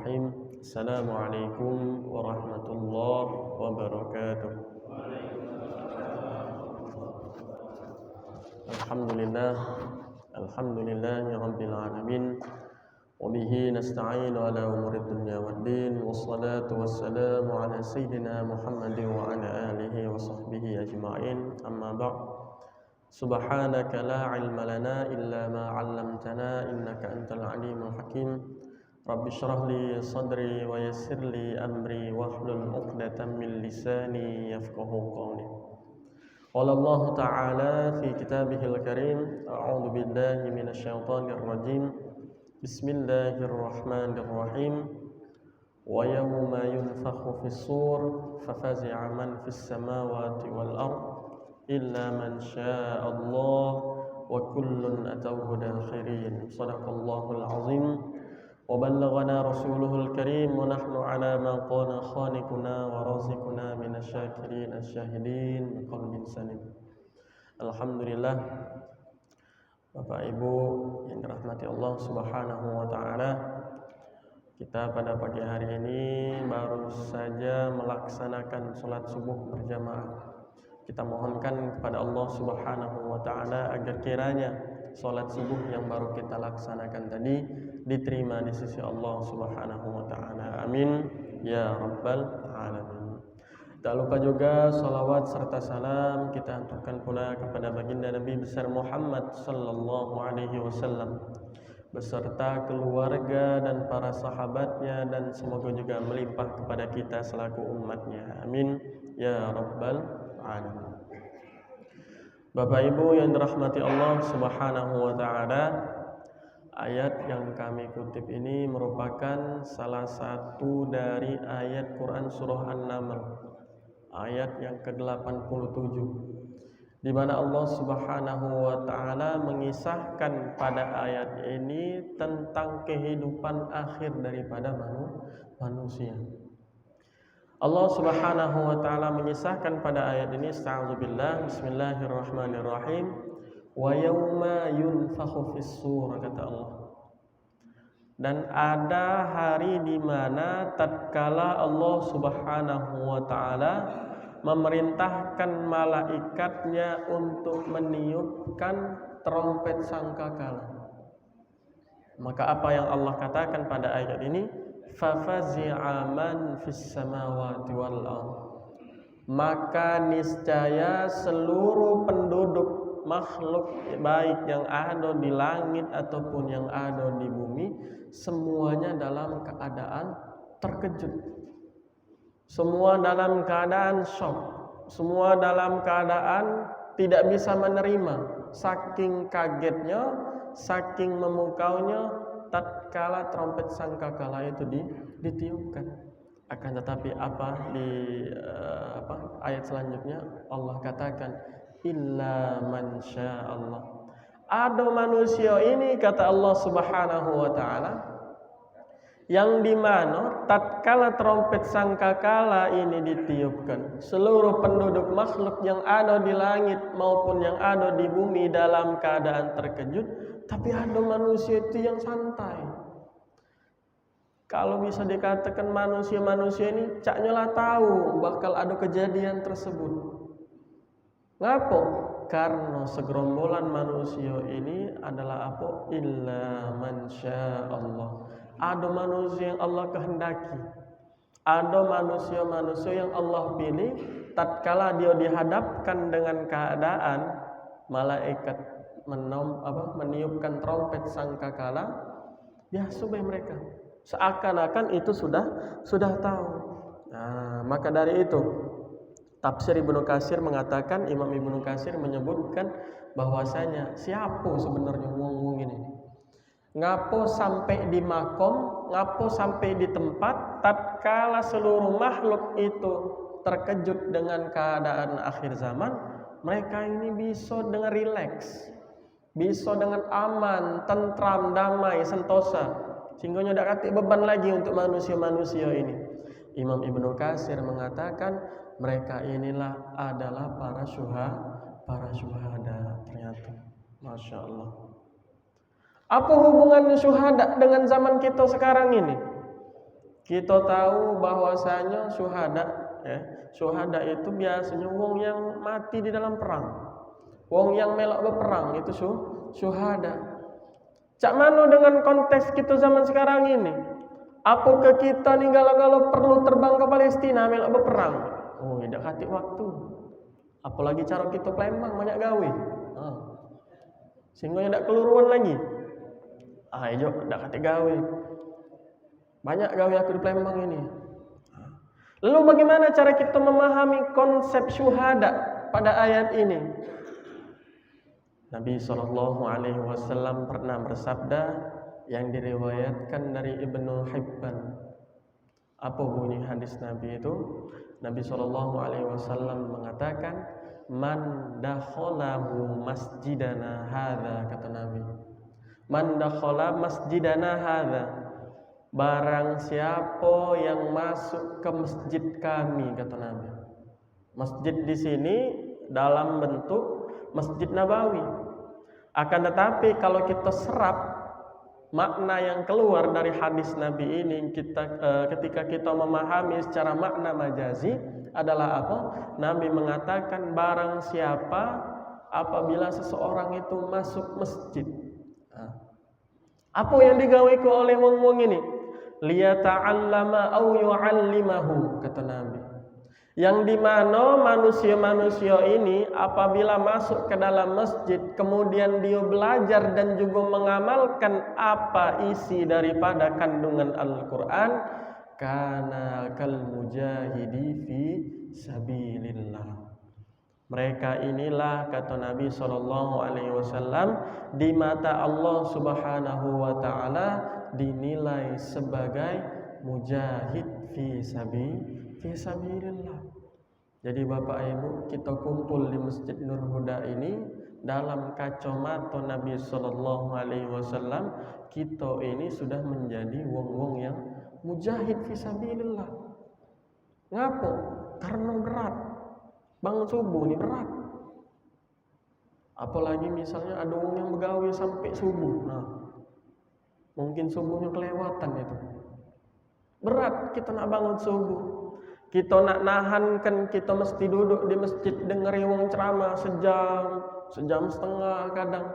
Bismillahirrahmanirrahim. Assalamualaikum warahmatullahi wabarakatuh. Alhamdulillahi rabbil alamin. Wabihi nasta'inu ala umuri dunya waddin. Wassalatu wassalamu ala sayyidina Muhammadin wa ala alihi wa sahbihi ajma'in. Amma ba'd. Subhanaka la ilma lana illa ma 'allamtana innaka antal alimul hakim. Rabbi shrah li sadri wa yassir li amri wahlul 'uqdatam min lisani yafqahu qawli. Qala Allah Ta'ala fi kitabihil karim, a'udzu billahi minasyaitonir rajim. Bismillahirrahmanirrahim. Wa yawma yunfakhu fis-sur fafazi'a man fis samawati wal ard illa man syaa Allah wa kullun atawhu dakhirin. Shadaqallahul azim. وبلغنا رسوله الكريم ونحن على ما قال خالقنا ورازقنا من الشاكرين الشاهدين بقلب سليم. Alhamdulillah, Bapak Ibu yang dirahmati Allah Subhanahu wa taala, kita pada pagi hari ini baru saja melaksanakan salat subuh berjamaah. Kita mohonkan kepada Allah Subhanahu wa taala agar kiranya salat subuh yang baru kita laksanakan tadi diterima di sisi Allah Subhanahu wa taala. Amin ya rabbal alamin. Tak lupa juga salawat serta salam kita aturkan pula kepada baginda Nabi besar Muhammad sallallahu alaihi wasallam beserta keluarga dan para sahabatnya, dan semoga juga melimpah kepada kita selaku umatnya. Amin ya rabbal alamin. Bapak Ibu yang dirahmati Allah Subhanahu wa taala, ayat yang kami kutip ini merupakan salah satu dari ayat Quran surah An-Naml, ayat yang ke-87, di mana Allah Subhanahu wa taala mengisahkan pada ayat ini tentang kehidupan akhir daripada manusia. Allah Subhanahu wa taala mengisahkan pada ayat ini, astagfirullah, bismillahirrahmanirrahim, wa yauma yunfakhu fis-sur, kata Allah. Dan ada hari di mana tatkala Allah Subhanahu wa taala memerintahkan malaikatnya untuk meniupkan trompet sangkakala. Maka apa yang Allah katakan pada ayat ini? Fafazi'a man fis samawati wal ard. Maka niscaya seluruh penduduk makhluk baik yang ada di langit ataupun yang ada di bumi, semuanya dalam keadaan terkejut. Semua dalam keadaan shock. Semua dalam keadaan tidak bisa menerima, saking kagetnya, saking memukaunya tatkala trompet sangkakala itu ditiupkan. Akan tetapi ayat selanjutnya Allah katakan illa man syaa Allah. Ada manusia ini, kata Allah Subhanahu wa taala, yang dimana tatkala trompet sangkakala ini ditiupkan, seluruh penduduk makhluk yang ada di langit maupun yang ada di bumi dalam keadaan terkejut. Tapi ada manusia itu yang santai. Kalau bisa dikatakan manusia-manusia ini caknya lah tahu bakal ada kejadian tersebut. Ngapa? Karena segerombolan manusia ini adalah apa? Illa man syaa Allah. Ada manusia yang Allah kehendaki. Ada manusia-manusia yang Allah pilih tatkala dia dihadapkan dengan keadaan malaikat meniupkan trompet sangkakala, dia subih mereka seakan-akan itu sudah tahu. Nah, maka dari itu tafsir Ibnu Katsir mengatakan, Imam Ibnu Katsir menyebutkan bahwasanya siapa sebenarnya wong-wong ini, ngapo sampai di makom, ngapo sampai di tempat tatkala seluruh makhluk itu terkejut dengan keadaan akhir zaman, mereka ini bisa dengan rileks, bisa dengan aman, tentram, damai, sentosa, sehingga tidak katik beban lagi untuk manusia-manusia ini. Imam Ibnu Katsir mengatakan mereka inilah adalah para syuhada. Ternyata, masya Allah. Apa hubungannya syuhada dengan zaman kita sekarang ini? Kita tahu bahwasanya syuhada, ya, syuhada itu biasanya wong yang mati di dalam perang. Wong yang melok berperang itu syuhada. Cak mano dengan konteks kita zaman sekarang ini? Apakah kita nih galau-galau perlu terbang ke Palestina melok berperang? Oh, tidak katik waktu. Apalagi cara kita Palembang banyak gawe. Sehingga tidak keluruan lagi. Ijo tidak katik gawe. Banyak gawe aku di Palembang ini. Lalu bagaimana cara kita memahami konsep syuhada pada ayat ini? Nabi SAW pernah bersabda yang diriwayatkan dari Ibnu Hibban. Apa bunyi hadis Nabi itu? Nabi SAW mengatakan, "Man dakhalahu masjidana hadza," kata Nabi. "Man dakhala masjidana hadza." Barang siapa yang masuk ke masjid kami, kata Nabi. Masjid di sini dalam bentuk Masjid Nabawi. Akan tetapi kalau kita serap makna yang keluar dari hadis Nabi ini, ketika kita memahami secara makna majazi adalah apa? Nabi mengatakan barang siapa apabila seseorang itu masuk masjid. Apa yang digaweku oleh wong-wong ini? Liyata'allama au yu'allimahu, kata Nabi. Yang dimana manusia-manusia ini apabila masuk ke dalam masjid, kemudian dia belajar dan juga mengamalkan apa isi daripada kandungan Al-Quran, kana kal mujahidi fi sabilillah. Mereka inilah, kata Nabi SAW, di mata Allah Subhanahu wa Ta'ala dinilai sebagai mujahid fi sabilillah. Jadi Bapak Ibu, kita kumpul di Masjid Nur Huda ini dalam kacamata Nabi SAW, kita ini sudah menjadi wong-wong yang mujahid fi sabilillah. Ngapo? Karena berat. Bangun subuh ini berat. Apalagi misalnya ada orang yang begawe sampai subuh. Nah, mungkin subuhnya kelewatan itu. Berat kita nak bangun subuh. Kita nak nahankan, kita mesti duduk di masjid dengar wong ceramah sejam setengah kadang.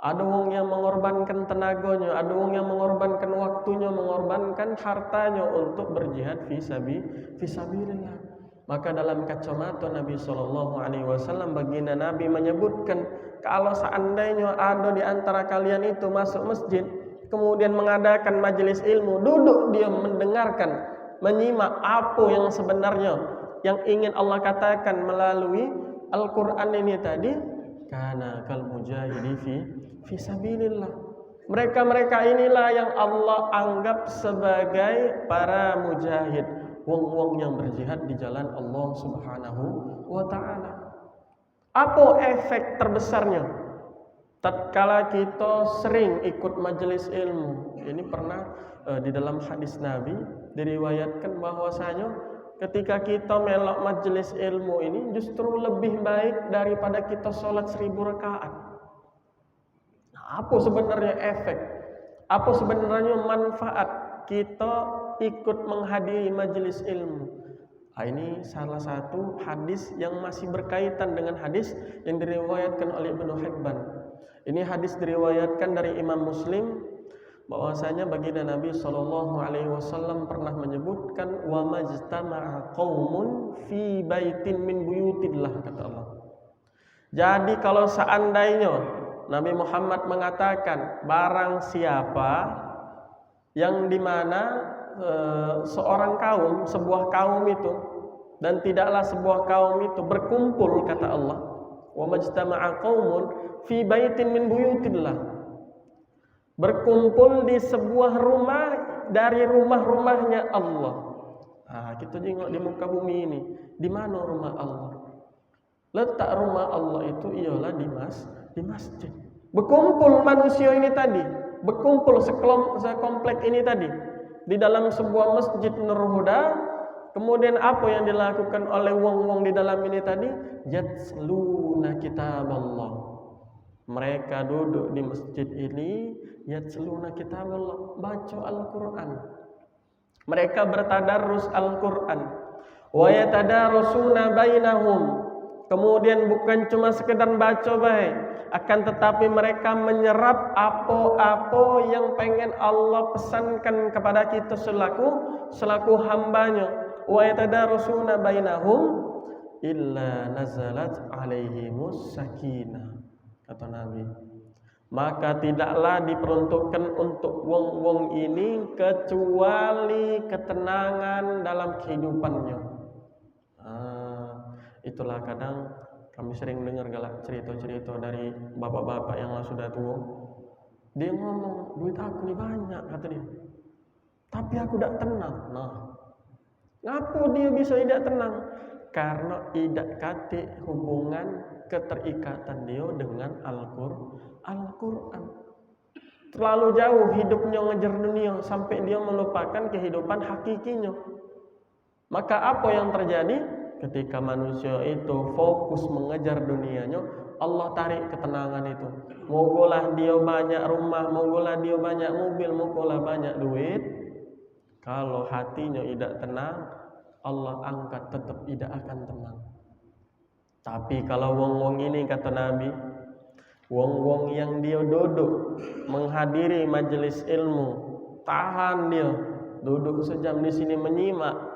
Ada wong yang mengorbankan tenaganya, ada wong yang mengorbankan waktunya, mengorbankan hartanya untuk berjihad fi sabilillah. Maka dalam kacamata Nabi SAW, baginda Nabi menyebutkan, kalau seandainya ada di antara kalian itu masuk masjid, kemudian mengadakan majelis ilmu, duduk dia mendengarkan, menyimak apa yang sebenarnya yang ingin Allah katakan melalui Al-Quran ini tadi, kana kal mujahidi fi sabilillah. Mereka inilah yang Allah anggap sebagai para mujahid, wong-wong yang berjihad di jalan Allah Subhanahu wa Ta'ala. Apa efek terbesarnya tatkala kita sering ikut majelis ilmu? Ini pernah di dalam hadis Nabi diriwayatkan bahwasanya ketika kita melok majelis ilmu ini justru lebih baik daripada kita sholat 1000 rakaat. Nah, apa sebenarnya efek? Apa sebenarnya manfaat kita ikut menghadiri majelis ilmu? Nah, ini salah satu hadis yang masih berkaitan dengan hadis yang diriwayatkan oleh Ibnu Hibban. Ini hadis diriwayatkan dari Imam Muslim, bahwasanya baginda Nabi SAW pernah menyebutkan, wa majtama'a qaumun fi baitin min buyutillah, kata Allah. Jadi kalau seandainya Nabi Muhammad mengatakan barang siapa yang dimana seorang kaum, sebuah kaum itu, dan tidaklah sebuah kaum itu berkumpul, kata Allah, wa majtama'a qaumun fi baitin min buyutillah, berkumpul di sebuah rumah dari rumah-rumahnya Allah. Nah, kita tengok di muka bumi ini, di mana rumah Allah? Letak rumah Allah itu ialah di masjid. Berkumpul manusia ini tadi, berkumpul sekomplek ini tadi di dalam sebuah masjid Nur Huda. Kemudian apa yang dilakukan oleh wong-wong di dalam ini tadi? Yatsluna kitaballah. Mereka duduk di masjid ini, yatsluna kitaballah, baca Al-Quran. Mereka bertadarus Al-Quran. Wa yatadarusuna bainahum. Kemudian bukan cuma sekedar baca baik, akan tetapi mereka menyerap apa-apa yang pengen Allah pesankan kepada kita selaku hambanya. Wa yatadarusuna bainahum illa nazalat alaihimus sakinah, kata Nabi. Maka tidaklah diperuntukkan untuk wong-wong ini kecuali ketenangan dalam kehidupannya. Itulah kadang kami sering dengar galak cerita-cerita dari bapak-bapak yang sudah tua. Dia ngomong, duit aku ini banyak, kata dia, tapi aku tidak tenang. Nah, ngapa dia bisa tidak tenang? Karena tidak kate hubungan keterikatan dia dengan Al-Quran. Terlalu jauh hidupnya ngejar dunia sampai dia melupakan kehidupan hakikinya. Maka apa yang terjadi? Ketika manusia itu fokus mengejar dunianya, Allah tarik ketenangan itu. Mogolah dia banyak rumah, mogolah dia banyak mobil, mogolah banyak duit. Kalau hatinya tidak tenang, Allah angkat tetap tidak akan tenang. Tapi kalau wong-wong ini, kata Nabi, wong-wong yang dia duduk menghadiri majelis ilmu, tahan dia duduk sejam di sini menyimak,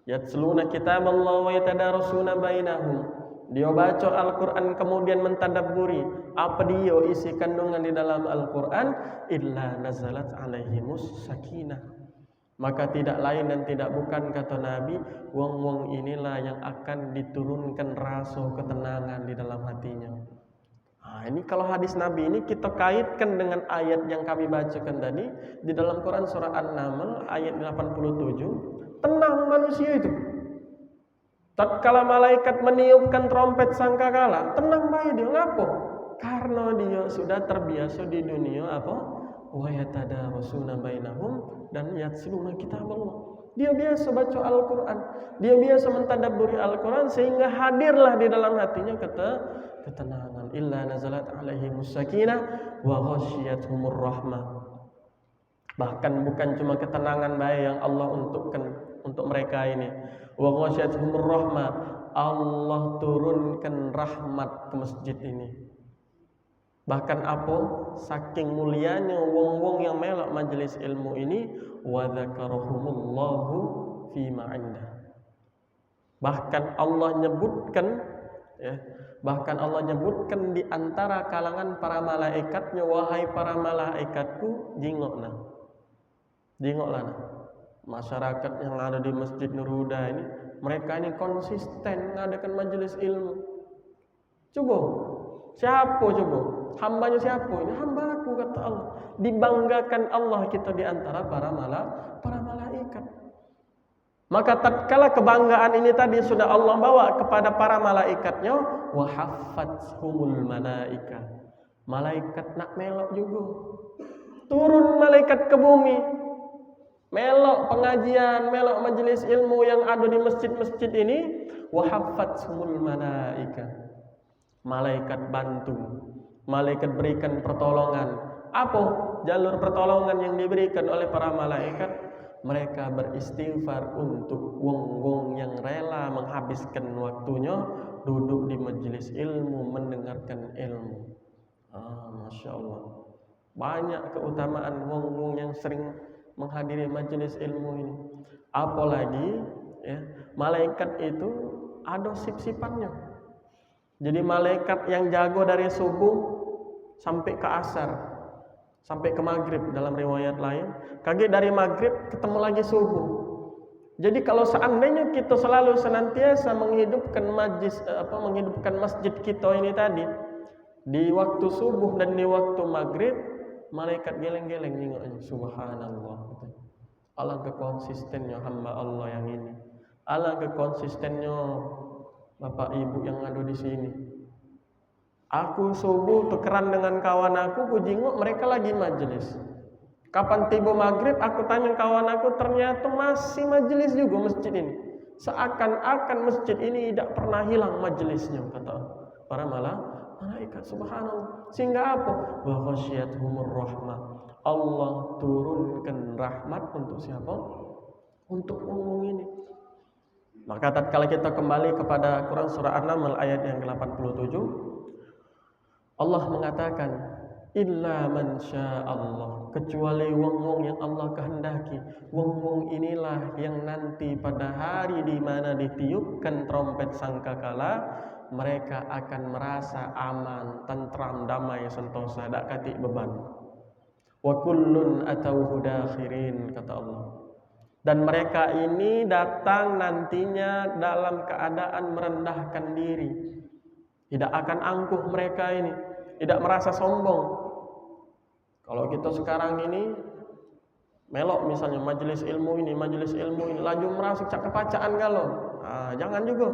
yatluna kitab Allah wa yatadarusuna bainahum, dia baca Al-Quran kemudian mentadabburi apa dia isi kandungan di dalam Al-Quran, illa nazalat alaihimus sakinah, maka tidak lain dan tidak bukan, kata Nabi, wong-wong inilah yang akan diturunkan rasa ketenangan di dalam hatinya. Ini kalau hadis Nabi ini kita kaitkan dengan ayat yang kami bacakan tadi di dalam Quran surah An-Naml ayat 87. Tenang manusia itu. Tatkala malaikat meniupkan trompet sangkakala, tenang baik dia. Ngapa? Karena dia sudah terbiasa di dunia apa? Wa yatadarusuna bainahum, dan yatluna kitab Allah. Dia biasa baca Al-Quran, dia biasa mentadabburi Al-Quran, sehingga hadirlah di dalam hatinya ketenangan. Illa nazalat alaihimus sakinah wa ghasyiyatuhumur rahmah. Bahkan bukan cuma ketenangan baik yang Allah untukkan untuk mereka ini. Wa ghasyiyatuhumur rahmah, Allah turunkan rahmat ke masjid ini. Bahkan apa? Saking mulianya wong-wong yang melok majelis ilmu ini, wa dzakarahumullahu fima 'indah. Bahkan Allah nyebutkan, bahkan Allah nyebutkan di antara kalangan para malaikatnya, wahai para malaikatku, jingoklah. Masyarakat yang ada di Masjid Nur Huda ini, mereka ini konsisten mengadakan majelis ilmu. Coba, hambanya siapa? Ini hamba aku, kata Allah. Dibanggakan Allah kita di antara para malaikat. Maka tatkala kebanggaan ini tadi sudah Allah bawa kepada para malaikatnya, wa haffathumul malaika. Malaikat nak melok juga. Turun malaikat ke bumi. Melok pengajian, melok majelis ilmu yang ada di masjid-masjid ini, wa haffathumul malaika. Malaikat bantu, malaikat berikan pertolongan. Apa jalur pertolongan yang diberikan oleh para malaikat? Mereka beristighfar untuk wong-wong yang rela menghabiskan waktunya duduk di majelis ilmu, mendengarkan ilmu. Masya Allah. Banyak keutamaan wong-wong yang sering menghadiri majelis ilmu ini. Apalagi malaikat itu ada sip-sipannya. Jadi malaikat yang jago dari subuh sampai ke asar, sampai ke maghrib dalam riwayat lain. Kaget dari maghrib ketemu lagi subuh. Jadi kalau seandainya kita selalu senantiasa menghidupkan masjid kita ini tadi di waktu subuh dan di waktu maghrib, malaikat geleng-geleng nengoknya. Subhanallah. Alangkah konsistennya hamba Allah yang ini. Alangkah konsistennya Bapak Ibu yang ada di sini. Aku subuh tukeran dengan kawan aku, ku jinguk mereka lagi majelis. Kapan tiba maghrib, aku tanya kawan aku, ternyata masih majelis juga masjid ini. Seakan-akan masjid ini tidak pernah hilang majelisnya, kata para malaikat. Subhanallah. Sehingga apa? Wa ghasyiyatuhumur rahmah. Allah turunkan rahmat untuk siapa? untuk wong ini. Maka tatkala kita kembali kepada Quran surah An-Naml ayat yang ke-87, Allah mengatakan, illa man Allah, kecuali wong-wong yang Allah kehendaki. Wong-wong inilah yang nanti pada hari di mana ditiupkan trompet sangkakala, mereka akan merasa aman, tentram, damai, sentosa, dak katik beban. Wa kullun atauhu dakhirin, kata Allah. Dan mereka ini datang nantinya dalam keadaan merendahkan diri. Tidak akan angkuh mereka ini, tidak merasa sombong. Kalau kita sekarang ini melok misalnya majelis ilmu ini, laju merasa cakap-cakapaan galau. Jangan juga.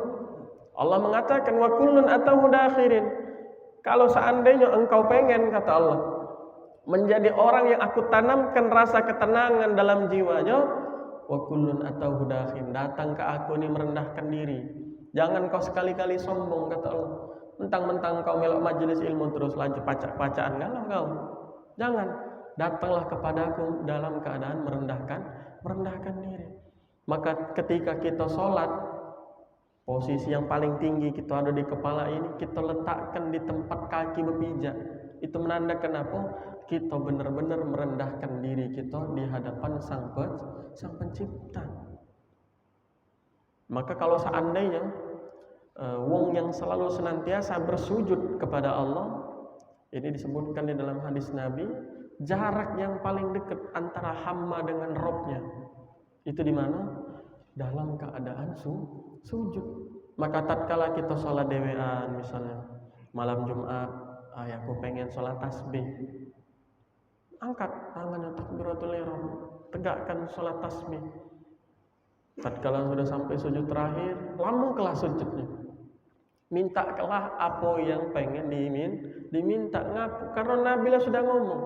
Allah mengatakan wa kullun atauhu dakhirin. Kalau seandainya engkau pengen, kata Allah, menjadi orang yang aku tanamkan rasa ketenangan dalam jiwanya, wa kullun atauhu dakhirin, datang ke aku ini merendahkan diri. Jangan kau sekali-kali sombong, kata Allah. Mentang-mentang kau melok majelis ilmu terus lanjut pacak-pacaan galau kau. Jangan, datanglah kepadaku dalam keadaan merendahkan diri. Maka ketika kita sholat, posisi yang paling tinggi kita ada di kepala ini, kita letakkan di tempat kaki berpijak. Itu menandakan apa? Kita benar-benar merendahkan diri kita di hadapan Sang Pencipta. Maka kalau seandainya wong yang selalu senantiasa bersujud kepada Allah, ini disebutkan di dalam hadis Nabi, jarak yang paling dekat antara hamba dengan Robnya itu di mana? Dalam keadaan sujud. Maka tatkala kita sholat dewean misalnya malam Jumat, aku pengen sholat tasbih, angkat tangannya takbiratul ihram, tegakkan sholat tasbih. Tatkala sudah sampai sujud terakhir, lambunglah sujudnya. Mintalah apa yang pengen diminta. Ngapu? Karena Nabi sudah ngomong,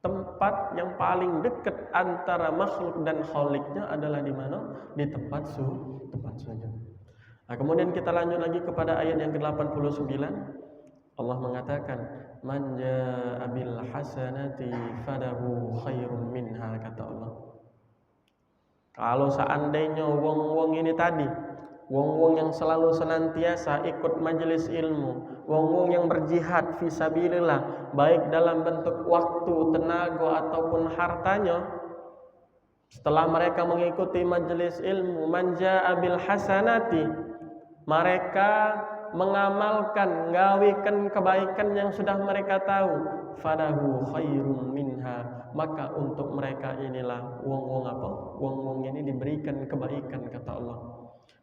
tempat yang paling dekat antara makhluk dan khaliknya adalah di mana? Di tempat sujud. Nah, kemudian kita lanjut lagi kepada ayat yang ke-89. Allah mengatakan, man jaa'a bil hasanati falahu khairum minha, kata Allah. Kalau seandainya wong-wong ini tadi, wong-wong yang selalu senantiasa ikut majelis ilmu, wong-wong yang berjihad fisabilillah, baik dalam bentuk waktu, tenaga ataupun hartanya, setelah mereka mengikuti majelis ilmu, man jaa'a bil hasanati, mereka mengamalkan, ngawikan kebaikan yang sudah mereka tahu, falahu khairum minha, maka untuk mereka inilah wong-wong apa? Wong-wong ini diberikan kebaikan, kata Allah.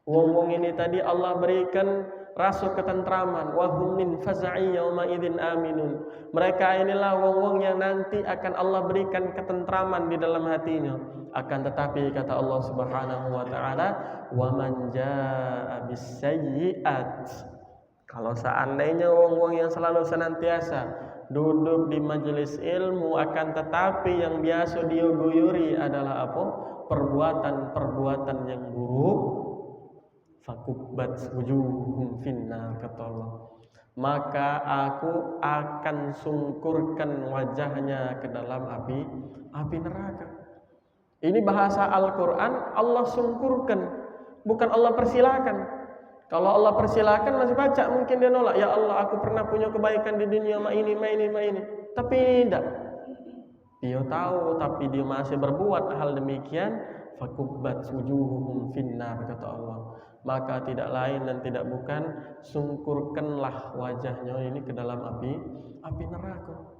Wong-wong ini tadi Allah berikan rasa ketentraman, wa hum min faza'i yauma idzin aminun. Mereka inilah wong-wong yang nanti akan Allah berikan ketentraman di dalam hatinya. Akan tetapi kata Allah Subhanahu wa taala, wa man jaa'a bis-sayyi'at, kalau seandainya wong-wong yang selalu senantiasa duduk di majelis ilmu, akan tetapi yang biasa dia guyuri adalah apa? Perbuatan-perbuatan yang buruk, fakubbat wujuhum finnar, kata Allah, maka aku akan sungkurkan wajahnya ke dalam api neraka. Ini bahasa Al-Quran, Allah sungkurkan, bukan Allah persilakan. Kalau Allah persilakan masih baca, mungkin dia nolak. Ya Allah, aku pernah punya kebaikan di dunia, ma ini. Tapi tidak. Dia tahu, tapi dia masih berbuat hal demikian. Fakubbat wujuhum finnar, kata Allah. Maka tidak lain dan tidak bukan, sungkurkanlah wajahnya ini ke dalam api neraka.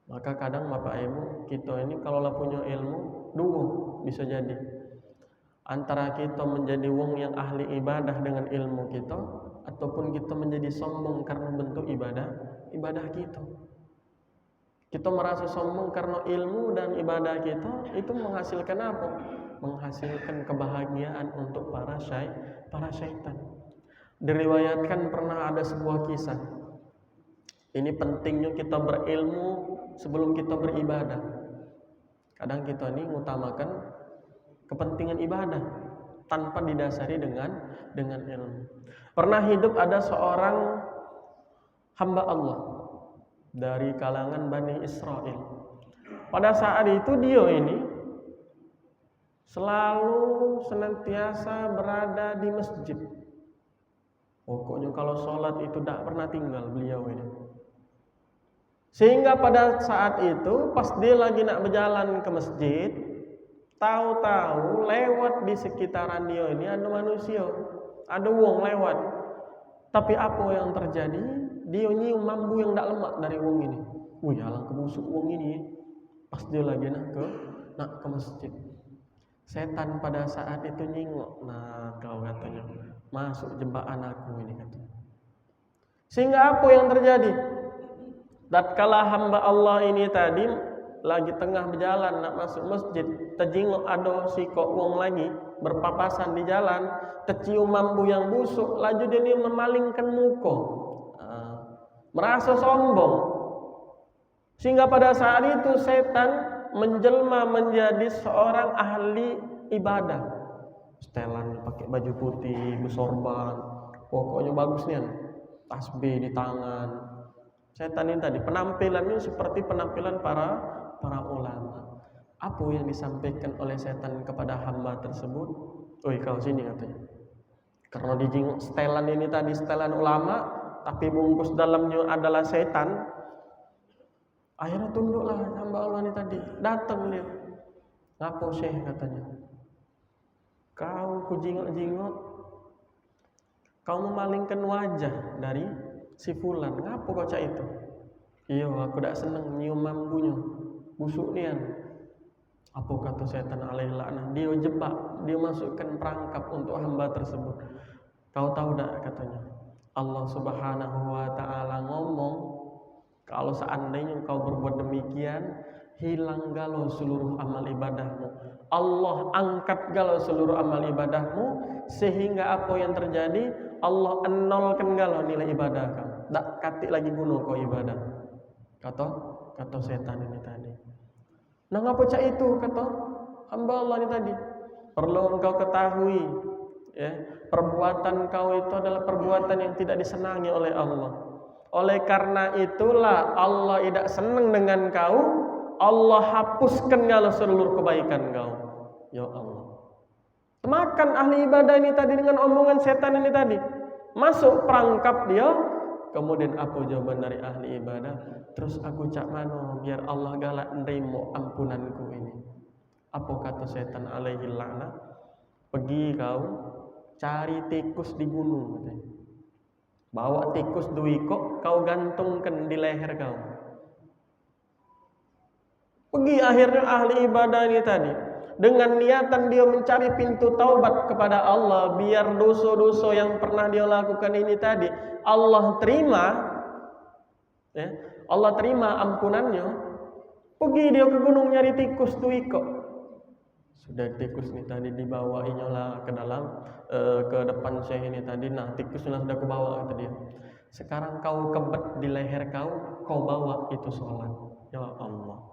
Maka kadang Bapak Ibu, kita ini kalau punya ilmu, dua bisa jadi. Antara kita menjadi wong yang ahli ibadah dengan ilmu kita, ataupun kita menjadi sombong karena bentuk ibadah kita. Kita merasa sombong karena ilmu dan ibadah kita itu menghasilkan apa? Menghasilkan kebahagiaan untuk para syaitan. Diriwayatkan pernah ada sebuah kisah. Ini pentingnya kita berilmu sebelum kita beribadah. Kadang kita ini mengutamakan kepentingan ibadah tanpa didasari dengan ilmu. Pernah hidup ada seorang hamba Allah dari kalangan Bani Israel. Pada saat itu dia ini selalu senantiasa berada di masjid. Pokoknya kalau sholat itu tidak pernah tinggal beliau ini. Sehingga pada saat itu pas dia lagi nak berjalan ke masjid, tahu-tahu lewat di sekitaran dia ini ada manusia, ada wong lewat. Tapi apa yang terjadi? Dia nyium mambu yang tidak lemak dari wong ini. Wih, alang kebusuk wong ini. Pas dia lagi nak ke masjid. Setan pada saat itu nyingok. Nah, kau katanya, masuk jebakan aku ini katanya. Sehingga apa yang terjadi? Tatkala hamba Allah ini tadi lagi tengah berjalan nak masuk masjid, terjingok ada si kok wong lagi berpapasan di jalan, tercium mambu yang busuk, laju dia memalingkan muka, merasa sombong. Sehingga pada saat itu setan menjelma menjadi seorang ahli ibadah. Setelan pakai baju putih, bersorban, pokoknya bagus nih, tasbih di tangan. Setan ini tadi penampilannya seperti penampilan para ulama. Apa yang disampaikan oleh setan kepada hamba tersebut? Oi, kau sini katanya. Karena dijinguk setelan ini tadi setelan ulama, tapi bungkus dalamnya adalah setan. Akhirnya tunduklah hamba Allah ini tadi. Datang dia. Ngapo Syekh katanya. Kau kujingok-jingok. Kau memalingkan wajah dari si fulan. Ngapo kau cak itu? Iya, aku tidak senang nyium mambunya. Busuk nian. Apa kata setan alaihi laknah? Dia jebak, dia masukkan perangkap untuk hamba tersebut. Kau tahu tak katanya? Allah Subhanahu wa taala ngomong, kalau seandainya kau berbuat demikian, hilang galau seluruh amal ibadahmu. Allah angkat galau seluruh amal ibadahmu, sehingga apa yang terjadi? Allah nolkan galau nilai ibadah kamu. Tak katik lagi guna kau ibadah. Kata setan ini tadi. Nah, ngapa cak itu? Kata hamba Allah ini tadi. Perlu engkau ketahui, ya, perbuatan kau itu adalah perbuatan yang tidak disenangi oleh Allah. Oleh karena itulah Allah tidak senang dengan kau. Allah hapuskan galau seluruh kebaikan kau. Ya Allah. Makan ahli ibadah ini tadi dengan omongan setan ini tadi. Masuk perangkap dia. Kemudian apa jawaban dari ahli ibadah? Terus aku cak mano biar Allah galak nerimo ampunanku ini. Apa kata setan alaihi laknah? Pergi kau cari tikus di gunung katanya. Bawa tikus duwiko, kau gantungkan di leher kau. Pergi akhirnya ahli ibadah ini tadi. Dengan niatan dia mencari pintu taubat kepada Allah. Biar dosa-dosa yang pernah dia lakukan ini tadi Allah terima, ya, Allah terima ampunannya. Pergi dia ke gunung nyari tikus duwiko. Sudah tikus ini tadi dibawainya lah ke dalam, ke depan Syekh ini tadi. Nah, tikusnya sudah kebawa kata dia. Sekarang kau kebet di leher kau bawa itu sholat. Ya Allah.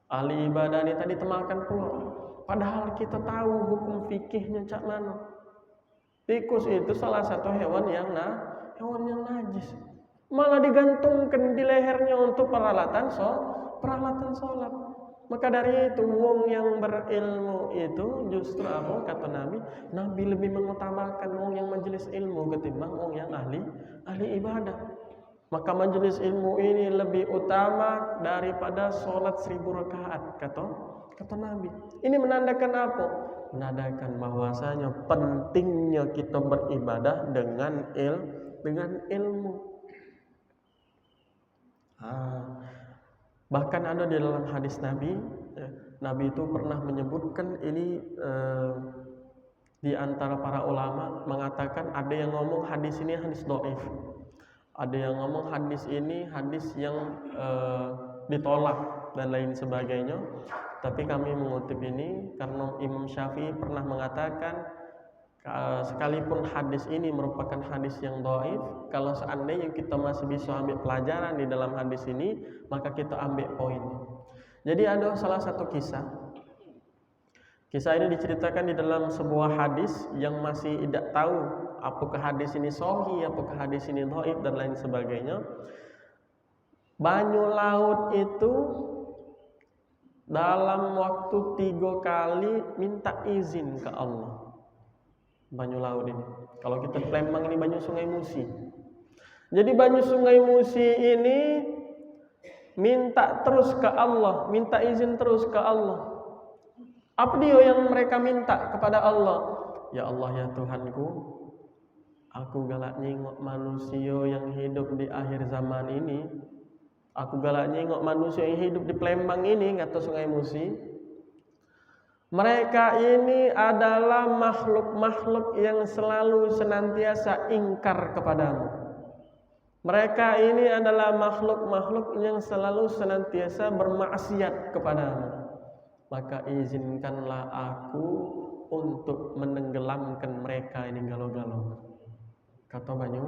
Ahli ibadah ini tadi temakan pula. Padahal kita tahu hukum fikihnya cak mana. Tikus itu salah satu hewan yang najis. Malah digantungkan di lehernya untuk peralatan sholat. Maka dari itu wong yang berilmu itu justru apa kata Nabi lebih mengutamakan wong yang majelis ilmu ketimbang wong yang ahli ibadah. Maka majelis ilmu ini lebih utama daripada sholat 1000 rakaat kata Nabi. Ini menandakan apa? Menandakan bahwasanya pentingnya kita beribadah dengan ilmu. Bahkan ada di dalam hadis Nabi, Nabi itu pernah menyebutkan ini, di antara para ulama mengatakan ada yang ngomong hadis ini hadis dhaif. Ada yang ngomong hadis ini hadis yang ditolak dan lain sebagainya. Tapi kami mengutip ini karena Imam Syafi'i pernah mengatakan sekalipun hadis ini merupakan hadis yang dhaif, kalau seandainya kita masih bisa ambil pelajaran di dalam hadis ini, maka kita ambil poinnya. Jadi ada salah satu kisah. Kisah ini diceritakan di dalam sebuah hadis yang masih tidak tahu apakah hadis ini sahih, apakah hadis ini dhaif dan lain sebagainya. Banyu laut itu dalam waktu 3 kali minta izin ke Allah. Banyu laut ini. Kalau kita di Palembang ini banyu Sungai Musi. Jadi banyu Sungai Musi ini minta terus ke Allah, minta izin terus ke Allah. Apa dia yang mereka minta kepada Allah? Ya Allah, ya Tuhanku, aku galak nyingok manusia yang hidup di akhir zaman ini. Aku galak nyingok manusia yang hidup di Palembang ini, kata Sungai Musi. Mereka ini adalah makhluk-makhluk yang selalu senantiasa ingkar kepadamu. Mereka ini adalah makhluk-makhluk yang selalu senantiasa bermaksiat kepadamu. Maka izinkanlah aku untuk menenggelamkan mereka ini galau-galau. Kata banyu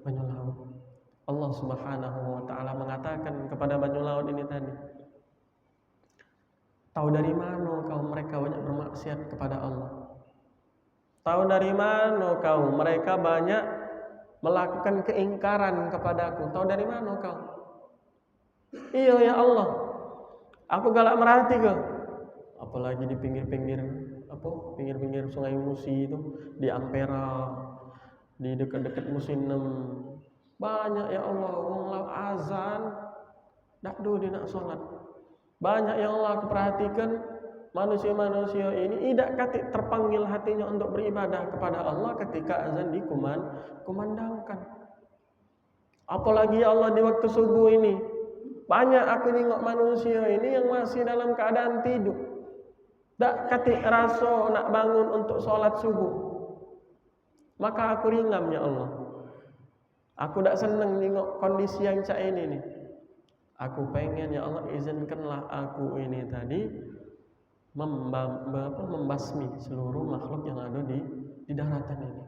laut. Allah Subhanahu wa ta'ala mengatakan kepada banyu laut ini tadi, tahu dari mana kau mereka banyak bermaksiat kepada Allah? Tahu dari mana kau mereka banyak melakukan keingkaran kepadaku? Tahu dari mana kau? Iya ya Allah, aku galak merhati ke. Apalagi di pinggir-pinggir Sungai Musi itu, di Ampera, di dekat-dekat Musinem, banyak ya Allah wong lau azan dak do dia nak salat. Banyak yang Allah aku perhatikan manusia-manusia ini tidak katik terpanggil hatinya untuk beribadah kepada Allah ketika azan dikumandangkan. Apalagi ya Allah di waktu subuh ini, banyak aku nengok manusia ini yang masih dalam keadaan tidur. Tak katik rasa nak bangun untuk sholat subuh. Maka aku ringam ya Allah. Aku tak senang tengok kondisi yang cak ini nih. Aku pengen ya Allah izinkanlah aku ini tadi membasmi seluruh makhluk yang ada di daratan ini.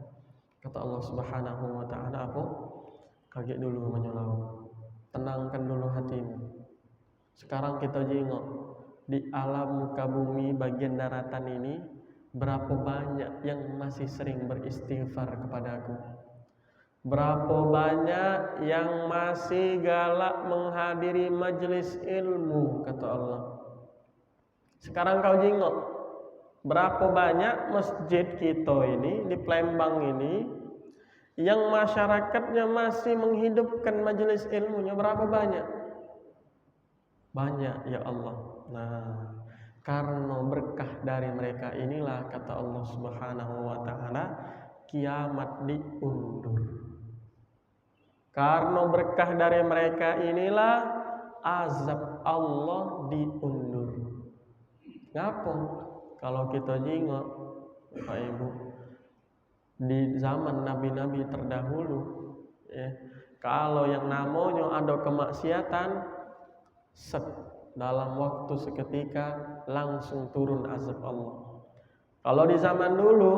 Kata Allah Subhanahu wa ta'ala, aku kaget dulu menyelau. Tenangkan dulu hatimu. Sekarang kita jengok di alam muka bumi bagian daratan ini, berapa banyak yang masih sering beristighfar kepadaku? Berapa banyak yang masih galak menghadiri majelis ilmu, kata Allah. Sekarang kau jengok, berapa banyak masjid kita ini di Palembang ini yang masyarakatnya masih menghidupkan majelis ilmunya, berapa banyak? Banyak ya Allah. Nah, karena berkah dari mereka inilah kata Allah Subhanahu wa ta'ala, kiamat diundur. Karena berkah dari mereka inilah azab Allah diundur. Ngapa? Kalau kita jengok Bapak Ibu, di zaman nabi-nabi terdahulu ya, kalau yang namanya ada kemaksiatan, dalam waktu seketika langsung turun azab Allah. Kalau di zaman dulu,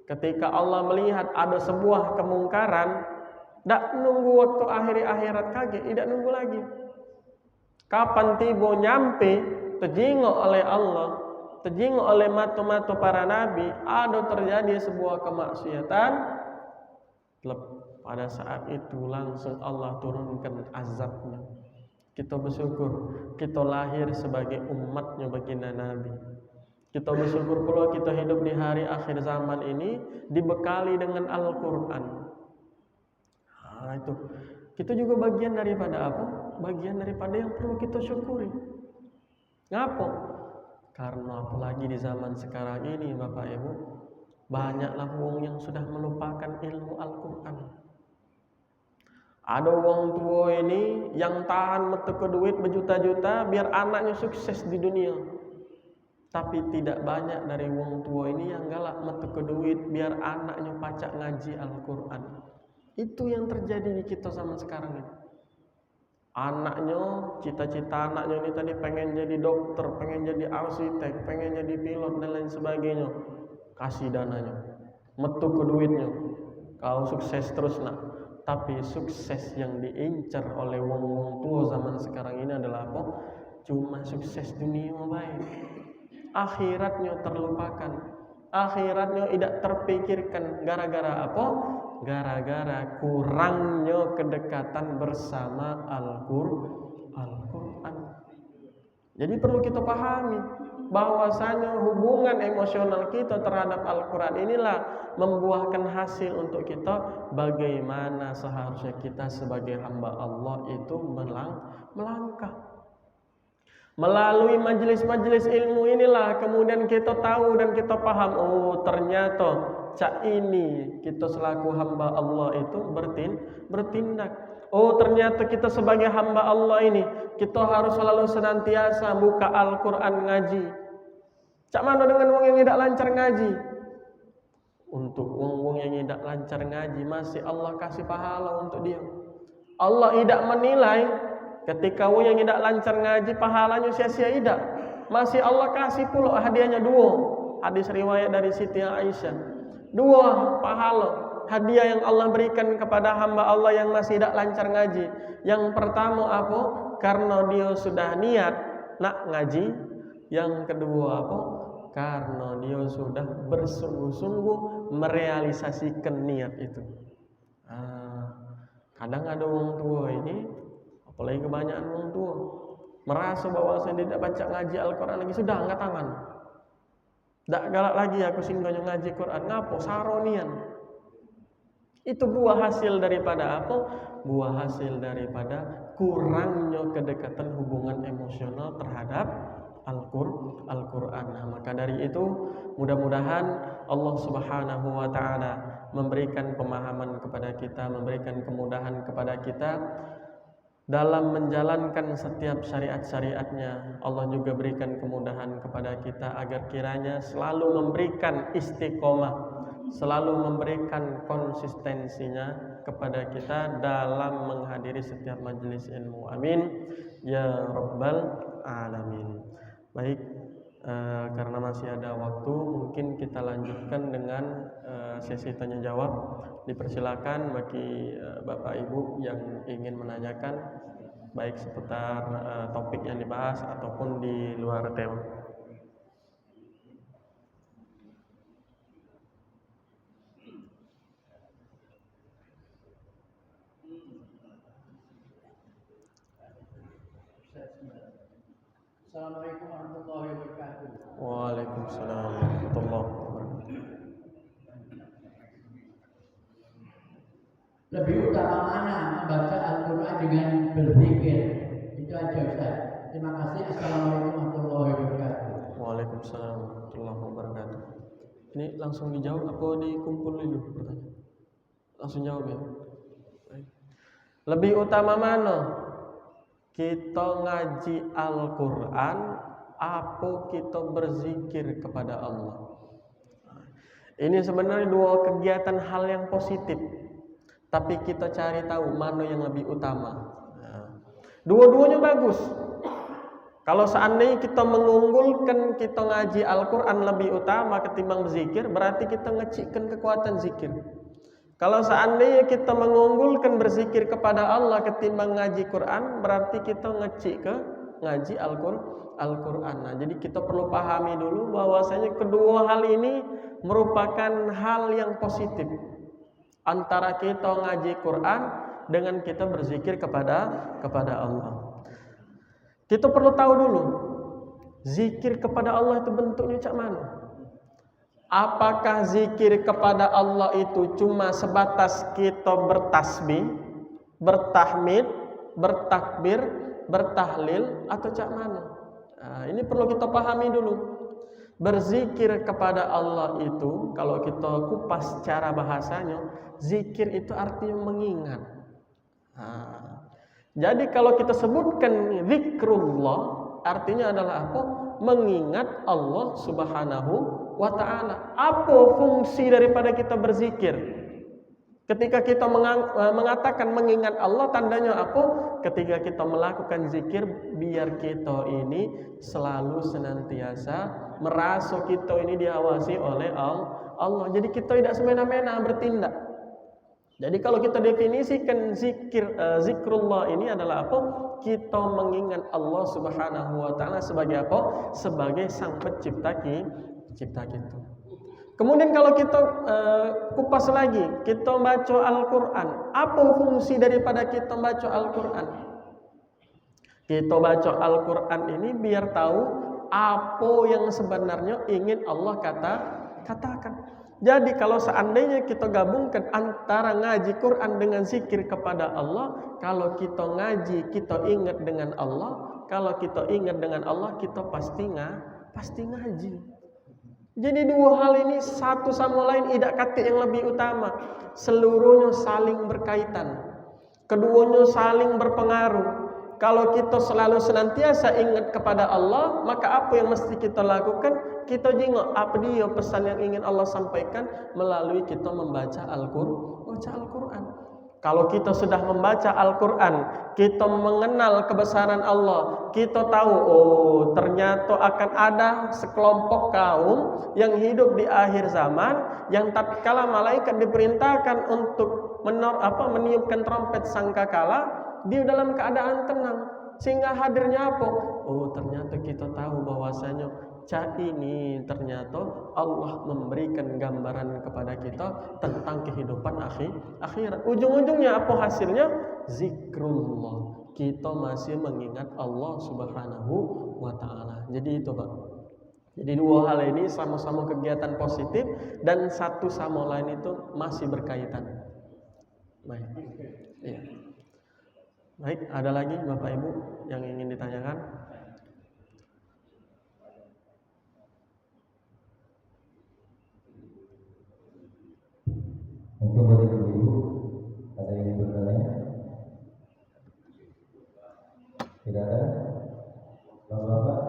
ketika Allah melihat ada sebuah kemungkaran, tak nunggu waktu akhir akhirat kaget, tidak nunggu lagi. Kapan tiba nyampe, terjengok oleh Allah, terjengok oleh mata-mata para nabi, ada terjadi sebuah kemaksiatan, pada saat itu langsung Allah turunkan azabnya. Kita bersyukur kita lahir sebagai umatnya baginda Nabi. Kita bersyukur pula kita hidup di hari akhir zaman ini dibekali dengan Al-Quran. Nah, itu kita juga bagian daripada apa? Bagian daripada yang perlu kita syukuri. Ngapa? Karena apalagi di zaman sekarang ini Bapak Ibu, banyaklah wong yang sudah melupakan ilmu Al-Quran. Ada wong tua ini yang tahan metu ke duit berjuta-juta biar anaknya sukses di dunia. Tapi tidak banyak dari wong tua ini yang galak metu ke duit biar anaknya pacak ngaji Al-Quran. Itu yang terjadi di kita zaman sekarang ini. Anaknya, cita-cita anaknya ini tadi pengen jadi dokter, pengen jadi arsitek, pengen jadi pilot dan lain sebagainya. Kasih dananya, metu ke duitnya, kau sukses terus nak. Tapi sukses yang diincar oleh wong-wong tua zaman sekarang ini adalah apa? Cuma sukses dunia baik. Akhiratnya terlupakan. Akhiratnya tidak terpikirkan. Gara-gara apa? Gara-gara kurangnya kedekatan bersama Al-Quran. Jadi perlu kita pahami bahwasanya hubungan emosional kita terhadap Al-Quran inilah membuahkan hasil untuk kita bagaimana seharusnya kita sebagai hamba Allah itu melangkah. Melalui majelis-majelis ilmu inilah kemudian kita tahu dan kita paham, oh ternyata cak ini kita selaku hamba Allah itu bertindak. Oh ternyata kita sebagai hamba Allah ini kita harus selalu senantiasa buka Al-Quran ngaji. Cak mana dengan wong yang tidak lancar ngaji? Untuk wong yang tidak lancar ngaji masih Allah kasih pahala untuk dia. Allah tidak menilai ketika wong yang tidak lancar ngaji pahalanya sia-sia tidak. Masih Allah kasih pula hadiahnya 2. Hadis riwayat dari Siti Aisyah. 2 pahala. Hadiah yang Allah berikan kepada hamba Allah yang masih tidak lancar ngaji. Yang pertama apa? Karena dia sudah niat nak ngaji. Yang kedua apa? Karena dia sudah bersungguh-sungguh merealisasikan niat itu. Kadang ada orang tua ini, apalagi kebanyakan orang tua, merasa bahwa saya tidak baca ngaji Al-Quran lagi, sudah angkat tangan. Tak galak lagi aku singgahnya ngaji Quran. Ngapo? Saronian. Itu buah hasil daripada apa? Buah hasil daripada kurangnya kedekatan hubungan emosional terhadap Al-Quran. Nah, maka dari itu mudah-mudahan Allah Subhanahu wa taala memberikan pemahaman kepada kita, memberikan kemudahan kepada kita dalam menjalankan setiap syariat-syariatnya. Allah juga berikan kemudahan kepada kita agar kiranya selalu memberikan istiqomah, selalu memberikan konsistensinya kepada kita dalam menghadiri setiap majelis ilmu. Amin ya rabbal alamin. Baik, karena masih ada waktu, mungkin kita lanjutkan dengan sesi tanya jawab. Dipersilakan bagi Bapak Ibu yang ingin menanyakan baik seputar topik yang dibahas ataupun di luar tema. Assalamualaikum warahmatullahi wabarakatuh. Waalaikumsalam warahmatullahi wabarakatuh. Lebih utama mana membaca Al-Quran dengan berzikir? Itu aja Ustaz. Terima kasih. Assalamualaikum warahmatullahi wabarakatuh. Waalaikumsalam warahmatullahi wabarakatuh. Ini langsung dijawab apa dikumpul dulu pertanyaan? Langsung jawab ya. Lebih utama mana? Kita ngaji Al-Quran apa kita berzikir kepada Allah? Ini sebenarnya 2 kegiatan hal yang positif, tapi kita cari tahu mana yang lebih utama. Dua-duanya bagus. Kalau seandainya kita mengunggulkan kita ngaji Al-Quran lebih utama ketimbang berzikir, berarti kita ngecikkan kekuatan zikir. Kalau seandainya kita mengunggulkan berzikir kepada Allah ketimbang ngaji Quran, berarti kita ngecik ke ngaji Al-Quran. Nah, jadi kita perlu pahami dulu bahwasanya kedua hal ini merupakan hal yang positif antara kita ngaji Quran dengan kita berzikir kepada Allah. Kita perlu tahu dulu zikir kepada Allah itu bentuknya cak mana? Apakah zikir kepada Allah itu cuma sebatas kita bertasbih, bertahmid, bertakbir, bertahlil, atau cak mana? Nah, ini perlu kita pahami dulu. Berzikir kepada Allah itu, kalau kita kupas secara bahasanya, zikir itu artinya mengingat. Nah, jadi kalau kita sebutkan zikrullah, artinya adalah apa? Mengingat Allah Subhanahu wa ta'ala. Apa fungsi daripada kita berzikir? Ketika kita mengatakan mengingat Allah, tandanya apa? Ketika kita melakukan zikir, biar kita ini selalu senantiasa merasa kita ini diawasi oleh Allah. Jadi kita tidak semena-mena bertindak. Jadi kalau kita definisikan zikrullah ini adalah apa? Kita mengingat Allah Subhanahu wa ta'ala sebagai apa? Sebagai sang pencipta kita. Kemudian kalau kita kupas lagi, kita baca Al-Quran. Apa fungsi daripada kita baca Al-Quran? Kita baca Al-Quran ini biar tahu apa yang sebenarnya ingin Allah katakan. Jadi kalau seandainya kita gabungkan antara ngaji Quran dengan zikir kepada Allah, kalau kita ngaji kita ingat dengan Allah, kalau kita ingat dengan Allah kita pasti ngaji. Jadi dua hal ini satu sama lain tidak kata yang lebih utama. Seluruhnya saling berkaitan. Keduanya saling berpengaruh. Kalau kita selalu senantiasa ingat kepada Allah, maka apa yang mesti kita lakukan? Kita jengok apa dia pesan yang ingin Allah sampaikan melalui kita membaca Al-Quran. Kalau kita sudah membaca Al-Quran, kita mengenal kebesaran Allah, kita tahu, oh ternyata akan ada sekelompok kaum yang hidup di akhir zaman, yang tatkala malaikat diperintahkan untuk meniupkan trompet sangkakala, dia dalam keadaan tenang. Sehingga hadirnya apa? Oh ternyata kita tahu bahwasanya ini ternyata Allah memberikan gambaran kepada kita tentang kehidupan akhirat. Ujung-ujungnya apa hasilnya? Zikrullah. Kita masih mengingat Allah Subhanahu wa ta'ala. Jadi itu Pak. Jadi dua hal ini sama-sama kegiatan positif dan satu sama lain itu masih berkaitan. Baik. Iya. Baik, ada lagi Bapak Ibu yang ingin ditanyakan? Mungkin dari Ibu ada yang ingin bertanya? Tidak ada? Bapak-bapak?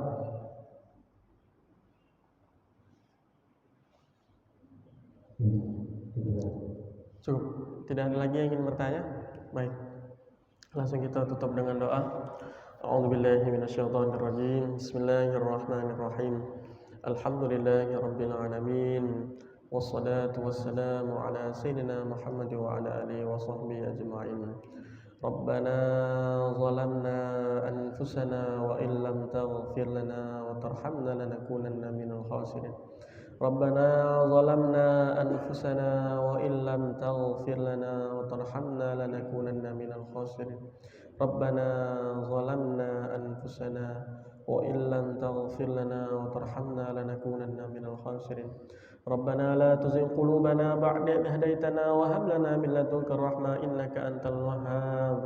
Cukup. Tidak ada lagi yang ingin bertanya? Baik. Langsung kita tutup dengan doa. A'udzubillahi minasyaitonirrajim. Bismillahirrahmanirrahim. Alhamdulillahirabbil alamin. Wassalatu wassalamu ala sayyidina Muhammad wa ala alihi wa sahbihi ajma'in. Rabbana zalamna anfusana wa illam taghfir lana wa tarhamna lanakunanna minal khasirin. Rabbana zalamna anfusana wa illam taghfir lana wa tarhamna lanakunanna minal khasirin. Rabbana zalamna anfusana wa illam taghfir lana wa tarhamna lanakunanna minal khasirin. Rabbana la tuzigh qulubana ba'da idh hadaytana wa hab lana min ladunka rahmah innaka antal wahhab.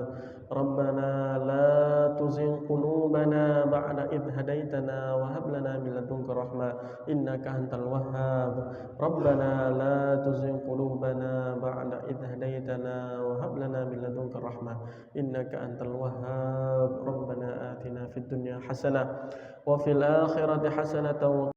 Rabbana la tuzigh qulubana ba'da idh hadaytana wa hab lana min ladunka rahmah innaka antal wahhab. Rabbana la tuzigh qulubana ba'da idh hadaytana wa hab lana min ladunka rahmah innaka antal wahhab. Rabbana atina fid dunya hasanah wa fil akhirati hasanah